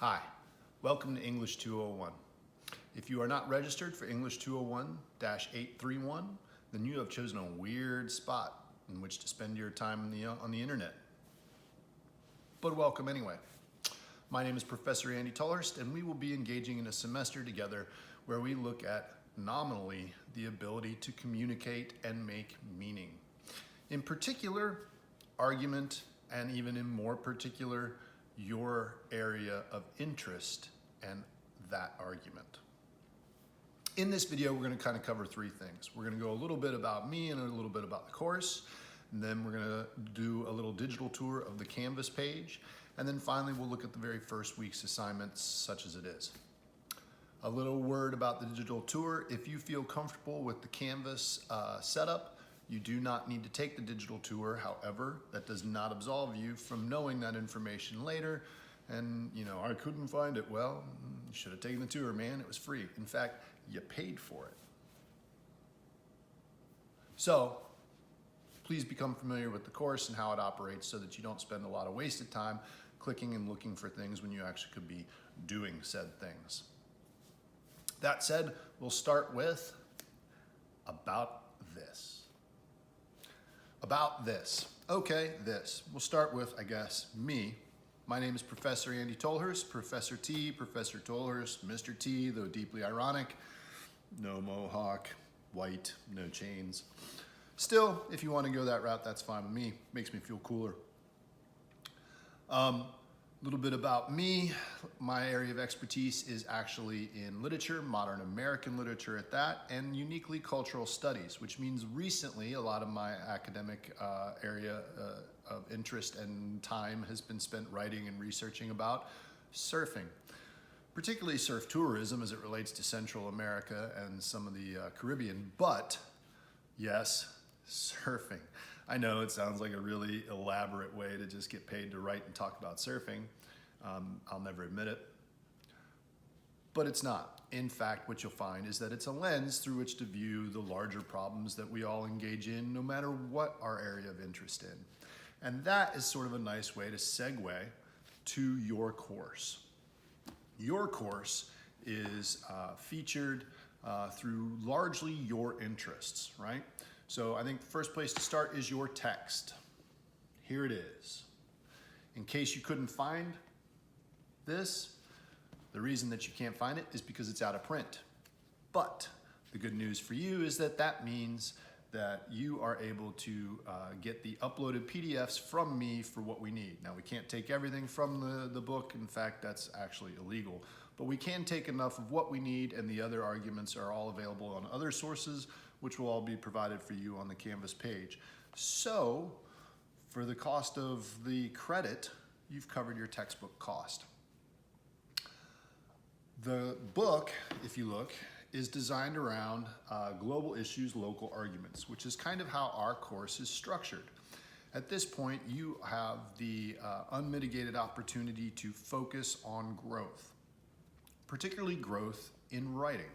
Hi, welcome to English 201. If you are not registered for English 201-831, then you have chosen a weird spot in which to spend your time on the internet. But welcome anyway. My name is Professor Andy Tullhurst, and we will be engaging in a semester together where we look at nominally the ability to communicate and make meaning. In particular, argument, and even in more particular, your area of interest and that argument. In this video, we're going to kind of cover three things. We're going to go a little bit about me and a little bit about the course, and then we're going to do a little digital tour of the Canvas page, and then finally we'll look at the very first week's assignments, such as it is. A little word about the digital tour. If you feel comfortable with the Canvas setup, you do not need to take the digital tour. However, that does not absolve you from knowing that information later. And, I couldn't find it. Well, you should have taken the tour, man. It was free. In fact, you paid for it. So, please become familiar with the course and how it operates so that you don't spend a lot of wasted time clicking and looking for things when you actually could be doing said things. That said, we'll start with about this. About this. Okay, this. We'll start with, I guess, me. My name is Professor Andy Tullhurst, Professor T, Professor Tullhurst, Mr. T, though deeply ironic. No mohawk, white, no chains. Still, if you want to go that route, that's fine with me. Makes me feel cooler. A little bit about me. My area of expertise is actually in literature, modern American literature at that, and uniquely cultural studies, which means recently a lot of my academic area of interest and time has been spent writing and researching about surfing, particularly surf tourism as it relates to Central America and some of the Caribbean, but yes, surfing. I know it sounds like a really elaborate way to just get paid to write and talk about surfing. I'll never admit it, but it's not. In fact, what you'll find is that it's a lens through which to view the larger problems that we all engage in, no matter what our area of interest in. And that is sort of a nice way to segue to your course. Your course is featured through largely your interests, right? So I think the first place to start is your text. Here it is. In case you couldn't find this, the reason that you can't find it is because it's out of print. But the good news for you is that that means that you are able to get the uploaded PDFs from me for what we need. Now, we can't take everything from the book. In fact, that's actually illegal. But we can take enough of what we need, and the other arguments are all available on other sources, which will all be provided for you on the Canvas page. So, for the cost of the credit, you've covered your textbook cost. The book, if you look, is designed around global issues, local arguments, which is kind of how our course is structured. At this point, you have the unmitigated opportunity to focus on growth, particularly growth in writing.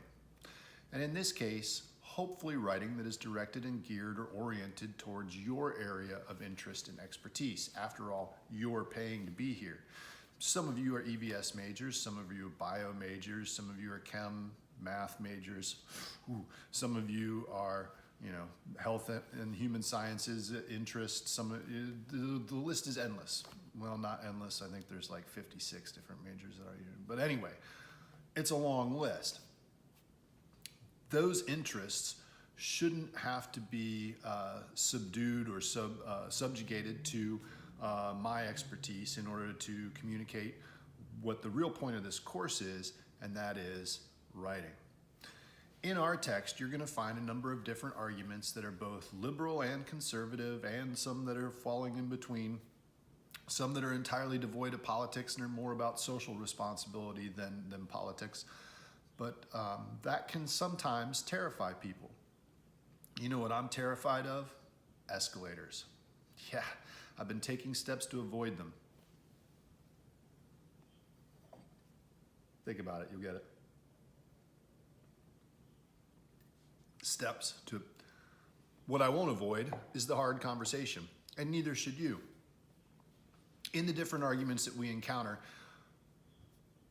And in this case, hopefully writing that is directed and geared or oriented towards your area of interest and expertise. After all, you're paying to be here. Some of you are EVS majors, some of you are bio majors, some of you are chem, math majors. Some of you are, health and human sciences interest. The list is endless. Well, not endless. I think there's like 56 different majors that are here. But anyway, it's a long list. Those interests shouldn't have to be subdued or subjugated to my expertise in order to communicate what the real point of this course is, and that is writing. In our text, you're going to find a number of different arguments that are both liberal and conservative, and some that are falling in between, some that are entirely devoid of politics and are more about social responsibility than politics. But that can sometimes terrify people. You know what I'm terrified of? Escalators. Yeah, I've been taking steps to avoid them. Think about it, you'll get it. Steps to... What I won't avoid is the hard conversation, and neither should you. In the different arguments that we encounter,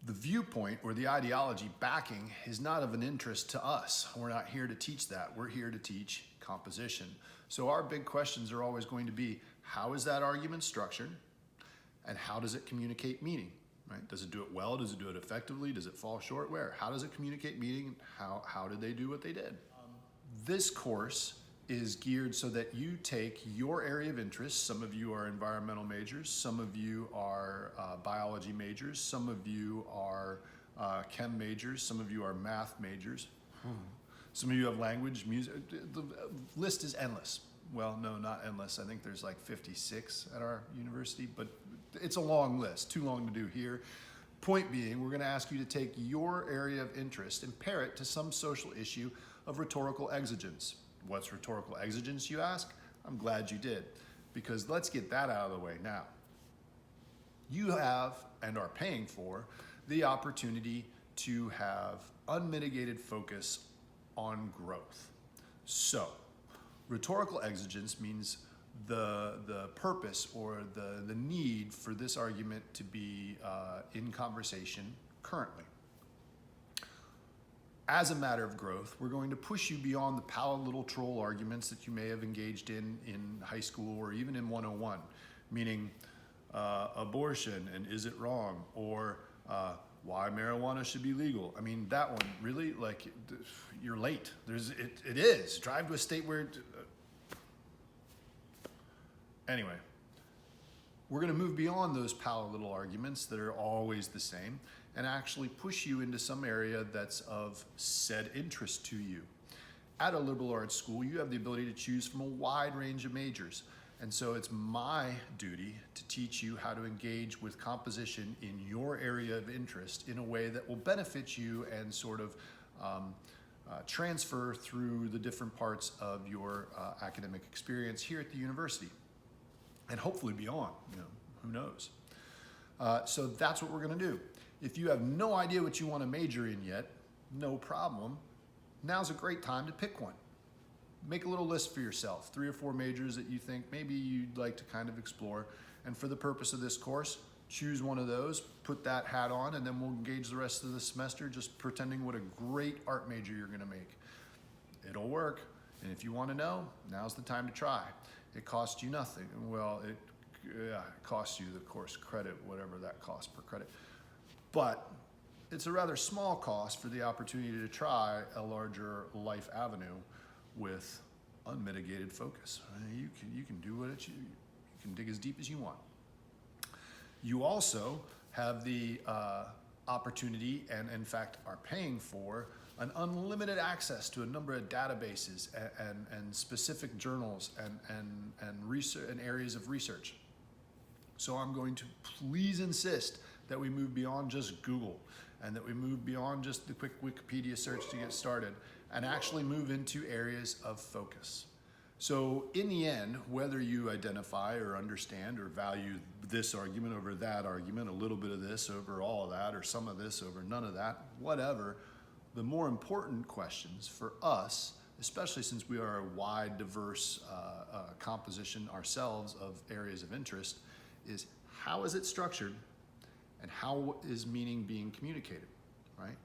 The viewpoint or the ideology backing is not of an interest to us. We're not here to teach that. We're here to teach composition. So our big questions are always going to be, how is that argument structured? And how does it communicate meaning? Right? Does it do it well? Does it do it effectively? Does it fall short? Where? How does it communicate meaning? How did they do what they did? This course is geared so that you take your area of interest. Some of you are environmental majors, some of you are biology majors, some of you are chem majors, some of you are math majors, some of you have language, music. The list is endless. Well, no, not endless. I think there's like 56 at our university, but it's a long list, too long to do here. Point being, we're going to ask you to take your area of interest and pair it to some social issue of rhetorical exigence. What's rhetorical exigence, you ask? I'm glad you did, because let's get that out of the way now. You have and are paying for the opportunity to have unmitigated focus on growth. So, rhetorical exigence means the purpose or the need for this argument to be in conversation currently. As a matter of growth, we're going to push you beyond the pallid little troll arguments that you may have engaged in high school or even in 101, meaning abortion and is it wrong, or why marijuana should be legal. I mean, that one, really, like, you're late. It is. Drive to a state where, anyway, we're going to move beyond those pallid little arguments that are always the same and actually push you into some area that's of said interest to you. At a liberal arts school, you have the ability to choose from a wide range of majors. And so it's my duty to teach you how to engage with composition in your area of interest in a way that will benefit you and sort of transfer through the different parts of your academic experience here at the university. And hopefully beyond, who knows. So that's what we're gonna do. If you have no idea what you want to major in yet, no problem. Now's a great time to pick one. Make a little list for yourself, 3 or 4 majors that you think maybe you'd like to kind of explore. And for the purpose of this course, choose one of those, put that hat on, and then we'll engage the rest of the semester just pretending what a great art major you're gonna make. It'll work. And if you want to know, now's the time to try. It costs you nothing. Well, it costs you the course credit, whatever that costs per credit. But it's a rather small cost for the opportunity to try a larger life avenue with unmitigated focus. You can do what you can dig as deep as you want. You also have the opportunity, and in fact are paying for, an unlimited access to a number of databases and specific journals and research and areas of research. So I'm going to please insist that we move beyond just Google and that we move beyond just the quick Wikipedia search to get started and actually move into areas of focus. So in the end, whether you identify or understand or value this argument over that argument, a little bit of this over all of that, or some of this over none of that, whatever, the more important questions for us, especially since we are a wide, diverse composition ourselves of areas of interest, is how is it structured and how is meaning being communicated, right?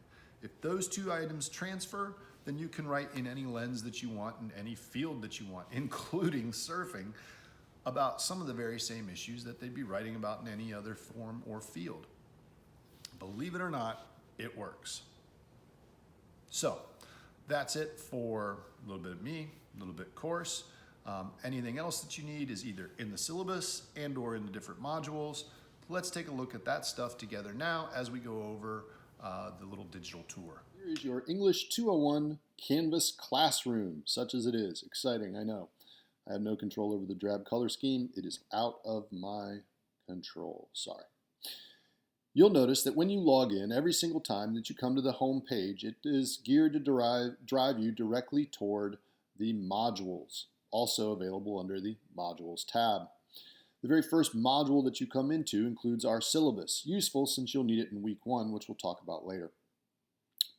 If those two items transfer, then you can write in any lens that you want, in any field that you want, including surfing, about some of the very same issues that they'd be writing about in any other form or field. Believe it or not, it works. So that's it for a little bit of me, a little bit course. Anything else that you need is either in the syllabus and or in the different modules. Let's take a look at that stuff together now as we go over the little digital tour. Here is your English 201 Canvas classroom, such as it is. Exciting, I know. I have no control over the drab color scheme. It is out of my control. Sorry. You'll notice that when you log in, every single time that you come to the home page, it is geared to drive you directly toward the modules, also available under the Modules tab. The very first module that you come into includes our syllabus, useful since you'll need it in week 1, which we'll talk about later.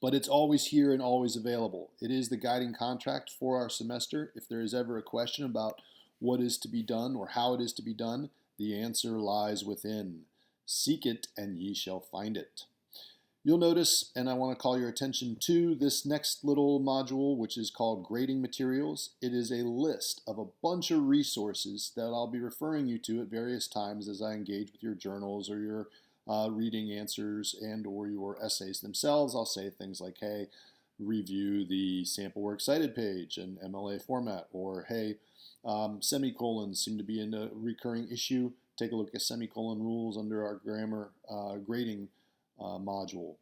But it's always here and always available. It is the guiding contract for our semester. If there is ever a question about what is to be done or how it is to be done, the answer lies within. Seek it and ye shall find it. You'll notice, and I want to call your attention to this next little module, which is called Grading Materials. It is a list of a bunch of resources that I'll be referring you to at various times as I engage with your journals or your reading answers and or your essays themselves. I'll say things like, hey, review the sample works cited page in MLA format, or hey, semicolons seem to be a recurring issue. Take a look at semicolon rules under our grammar grading module.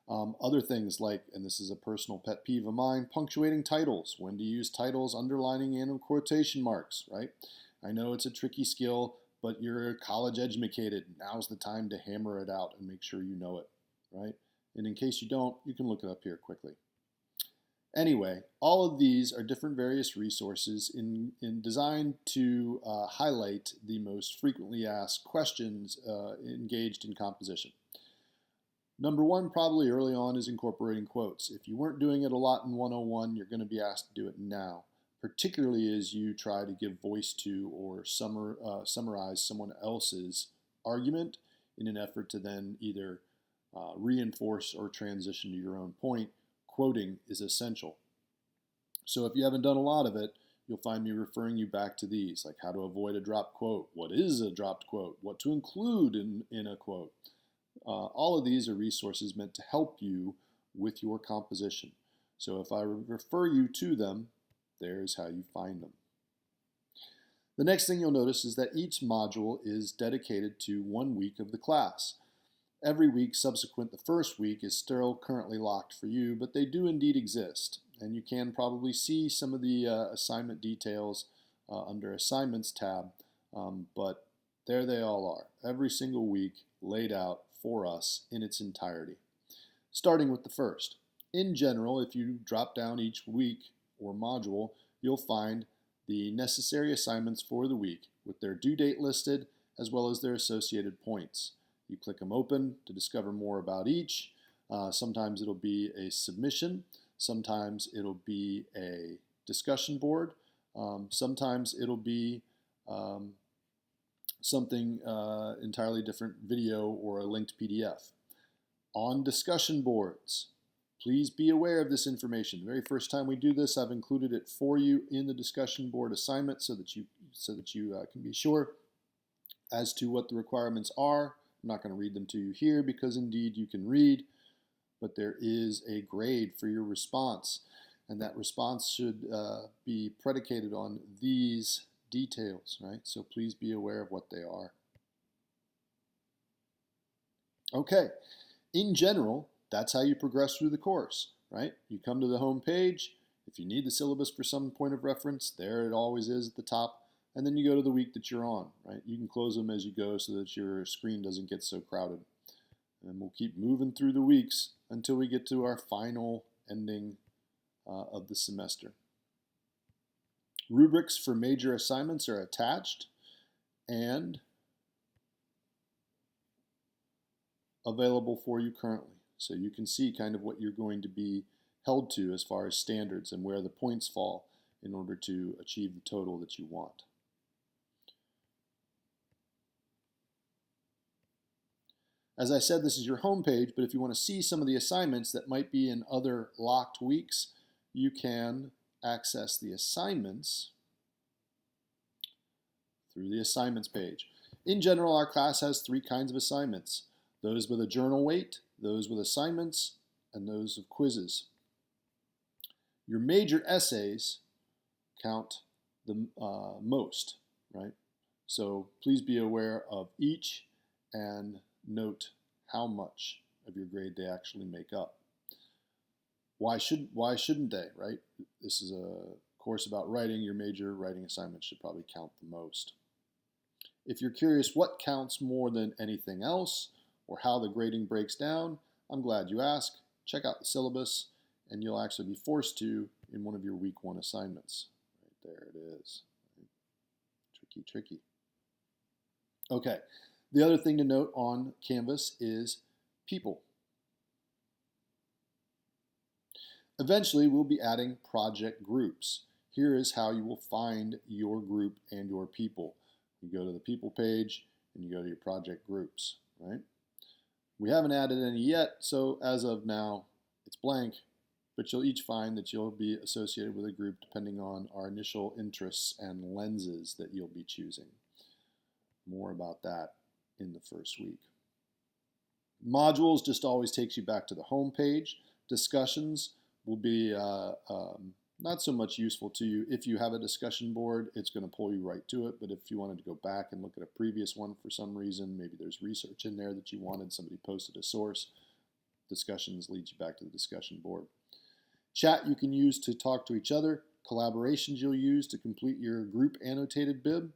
Other things like, and this is a personal pet peeve of mine, punctuating titles. When to use titles, underlining, and quotation marks, right? I know it's a tricky skill, but you're college educated. Now's the time to hammer it out and make sure you know it, right? And in case you don't, you can look it up here quickly. Anyway, all of these are different various resources designed to highlight the most frequently asked questions engaged in composition. Number one, probably early on, is incorporating quotes. If you weren't doing it a lot in 101, you're going to be asked to do it now, particularly as you try to give voice to or summarize someone else's argument in an effort to then either reinforce or transition to your own point. Quoting is essential. So if you haven't done a lot of it, you'll find me referring you back to these, like how to avoid a dropped quote, what is a dropped quote, what to include in a quote. All of these are resources meant to help you with your composition. So if I refer you to them, there's how you find them. The next thing you'll notice is that each module is dedicated to 1 week of the class. Every week subsequent the first week is still currently locked for you, but they do indeed exist. And you can probably see some of the assignment details under Assignments tab, but there they all are, every single week laid out for us in its entirety. Starting with the first. In general, if you drop down each week or module, you'll find the necessary assignments for the week with their due date listed as well as their associated points. You click them open to discover more about each. Sometimes it'll be a submission. Sometimes it'll be a discussion board. Sometimes it'll be something entirely different, video or a linked PDF. On discussion boards, please be aware of this information. The very first time we do this, I've included it for you in the discussion board assignment so that you can be sure as to what the requirements are. I'm not going to read them to you here because indeed you can read, but there is a grade for your response, and that response should be predicated on these details, right? So please be aware of what they are. Okay, in general, that's how you progress through the course, right? You come to the home page. If you need the syllabus for some point of reference, there it always is at the top. And then you go to the week that you're on, right? You can close them as you go so that your screen doesn't get so crowded. And we'll keep moving through the weeks until we get to our final ending of the semester. Rubrics for major assignments are attached and available for you currently. So you can see kind of what you're going to be held to as far as standards and where the points fall in order to achieve the total that you want. As I said, this is your home page, but if you want to see some of the assignments that might be in other locked weeks, you can access the assignments through the assignments page. In general, our class has 3 kinds of assignments: those with a journal weight, those with assignments, and those of quizzes. Your major essays count the most, right? So please be aware of each and note how much of your grade they actually make up. Why shouldn't they, right? This is a course about writing. Your major writing assignment should probably count the most. If you're curious what counts more than anything else or how the grading breaks down, I'm glad you asked. Check out the syllabus and you'll actually be forced to in one of your week 1 assignments. Right there it is. Tricky. Okay. The other thing to note on Canvas is people. Eventually, we'll be adding project groups. Here is how you will find your group and your people. You go to the people page and you go to your project groups, right? We haven't added any yet, so as of now, it's blank, but you'll each find that you'll be associated with a group depending on our initial interests and lenses that you'll be choosing. More about that in the first week. Modules just always takes you back to the home page. Discussions will be not so much useful to you. If you have a discussion board, it's going to pull you right to it. But if you wanted to go back and look at a previous one for some reason, maybe there's research in there that you wanted, somebody posted a source, discussions leads you back to the discussion board. Chat you can use to talk to each other. Collaborations you'll use to complete your group annotated bib.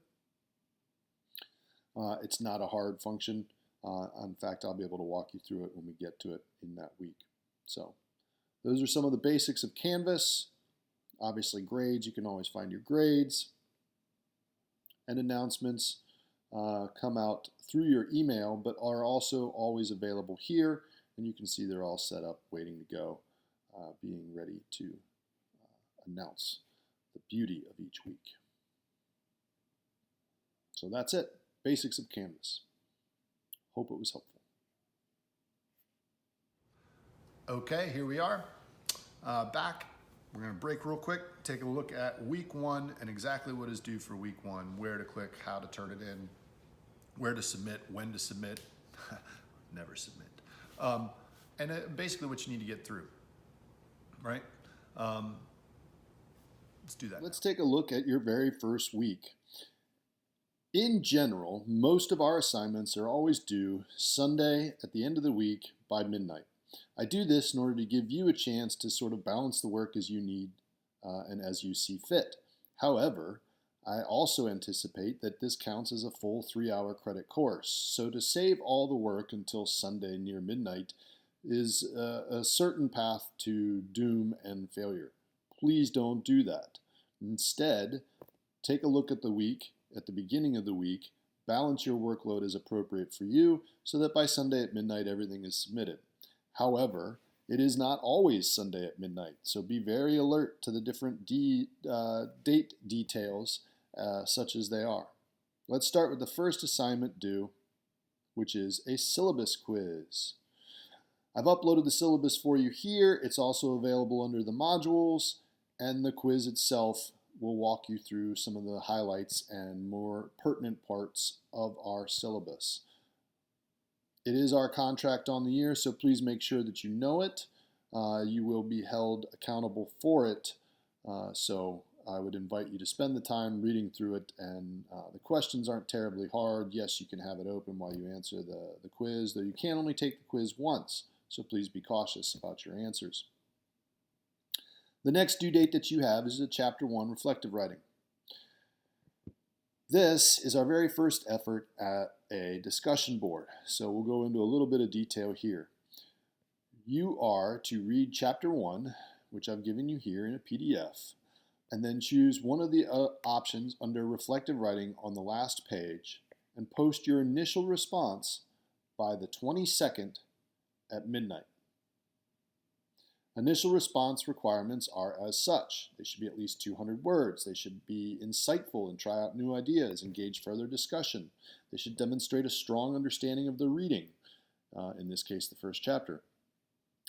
It's not a hard function. In fact, I'll be able to walk you through it when we get to it in that week. So those are some of the basics of Canvas. Obviously grades, you can always find your grades. And announcements come out through your email, but are also always available here. And you can see they're all set up, waiting to go, being ready to announce the beauty of each week. So that's it. Basics of Canvas. Hope it was helpful. Okay, here we are. Back. We're going to break real quick, take a look at week 1 and exactly what is due for week 1, where to click, how to turn it in, where to submit, when to submit, never submit, and basically what you need to get through, right? Let's do that. Let's take a look at your very first week. In general, most of our assignments are always due Sunday at the end of the week by midnight. I do this in order to give you a chance to sort of balance the work as you need and as you see fit. However, I also anticipate that this counts as a full 3-hour credit course. So to save all the work until Sunday near midnight is a certain path to doom and failure. Please don't do that. Instead, take a look at the week, at the beginning of the week, balance your workload as appropriate for you so that by Sunday at midnight everything is submitted. However, it is not always Sunday at midnight, so be very alert to the different date details such as they are. Let's start with the first assignment due, which is a syllabus quiz. I've uploaded the syllabus for you here. It's also available under the modules, and the quiz itself will walk you through some of the highlights and more pertinent parts of our syllabus. It is our contract on the year, so please make sure that you know it. You will be held accountable for it, so I would invite you to spend the time reading through it, and the questions aren't terribly hard. Yes, you can have it open while you answer the quiz, though you can only take the quiz once, so please be cautious about your answers. The next due date that you have is the Chapter 1 reflective writing. This is our very first effort at a discussion board, so we'll go into a little bit of detail here. You are to read Chapter 1, which I've given you here in a PDF, and then choose one of the options under reflective writing on the last page and post your initial response by the 22nd at midnight. Initial response requirements are as such. They should be at least 200 words. They should be insightful and try out new ideas, engage further discussion. They should demonstrate a strong understanding of the reading, in this case the first chapter.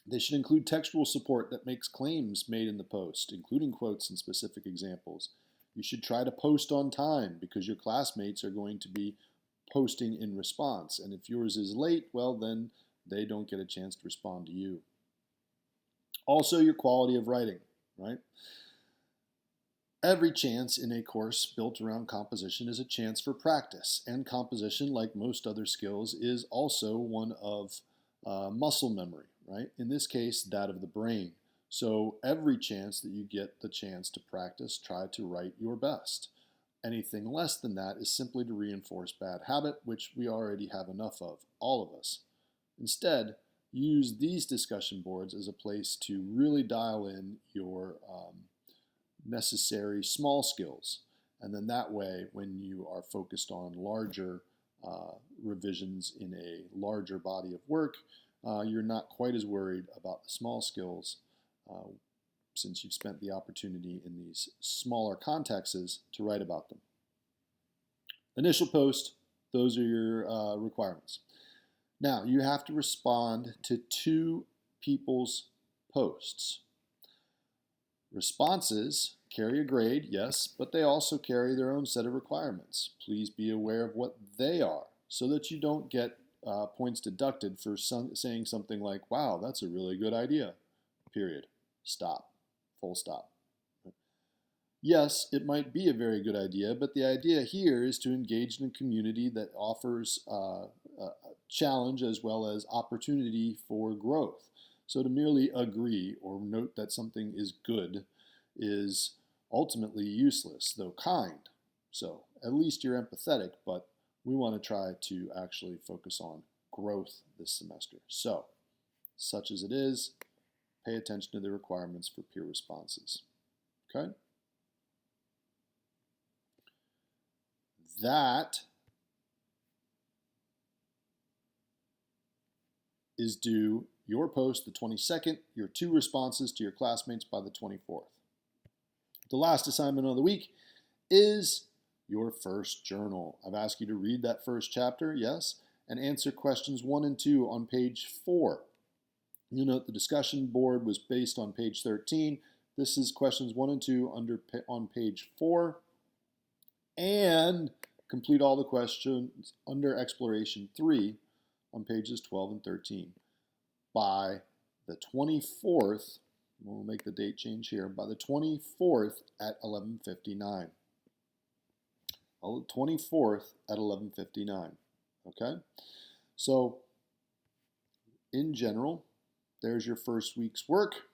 They should include textual support that makes claims made in the post, including quotes and specific examples. You should try to post on time because your classmates are going to be posting in response. And if yours is late, well, then they don't get a chance to respond to you. Also, your quality of writing, right? Every chance in a course built around composition is a chance for practice, and composition, like most other skills, is also one of muscle memory, right? In this case, that of the brain. So every chance that you get the chance to practice, try to write your best. Anything less than that is simply to reinforce bad habit, which we already have enough of, all of us. Instead, use these discussion boards as a place to really dial in your necessary small skills. And then that way, when you are focused on larger revisions in a larger body of work, you're not quite as worried about the small skills since you've spent the opportunity in these smaller contexts to write about them. Initial post, those are your requirements. Now, you have to respond to 2 people's posts. Responses carry a grade, yes, but they also carry their own set of requirements. Please be aware of what they are so that you don't get points deducted for saying something like, wow, that's a really good idea, period, stop, full stop. Yes, it might be a very good idea, but the idea here is to engage in a community that offers a challenge as well as opportunity for growth. So to merely agree or note that something is good is ultimately useless, though kind. So at least you're empathetic, but we want to try to actually focus on growth this semester. So, such as it is, pay attention to the requirements for peer responses. Okay? That is due your post the 22nd, your 2 responses to your classmates by the 24th. The last assignment of the week is your first journal. I've asked you to read that first chapter, yes, and answer questions 1 and 2 on page 4. You'll note the discussion board was based on page 13. This is questions 1 and 2 on page 4. And complete all the questions under exploration 3 on pages 12 and 13 by the 24th. We'll make the date change here. By the 24th at 11:59. 24th at 11:59. Okay? So, in general, there's your first week's work.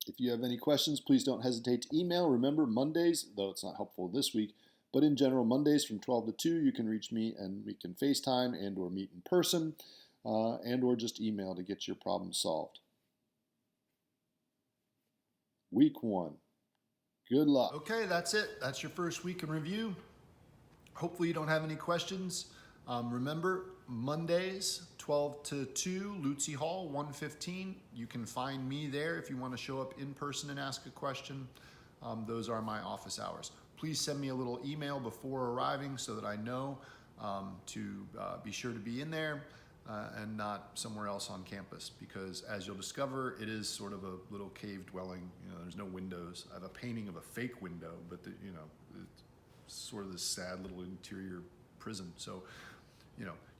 If you have any questions, please don't hesitate to email. Remember, Mondays, though it's not helpful this week, but in general, Mondays from 12 to 2, you can reach me and we can FaceTime and or meet in person and or just email to get your problem solved. Week 1. Good luck. Okay, that's it. That's your first week in review. Hopefully you don't have any questions. Remember, Mondays, 12 to 2, Lutzy Hall, 115. You can find me there if you want to show up in person and ask a question. Those are my office hours. Please send me a little email before arriving so that I know to be sure to be in there and not somewhere else on campus, because as you'll discover, it is sort of a little cave dwelling. You know, there's no windows. I have a painting of a fake window, but it's sort of this sad little interior prison. So,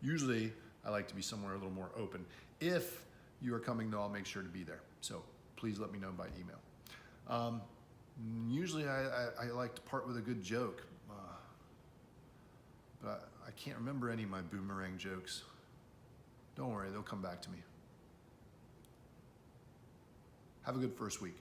usually I like to be somewhere a little more open. If you are coming, though, I'll make sure to be there. So please let me know by email. Usually I like to part with a good joke, but I can't remember any of my boomerang jokes. Don't worry, they'll come back to me. Have a good first week.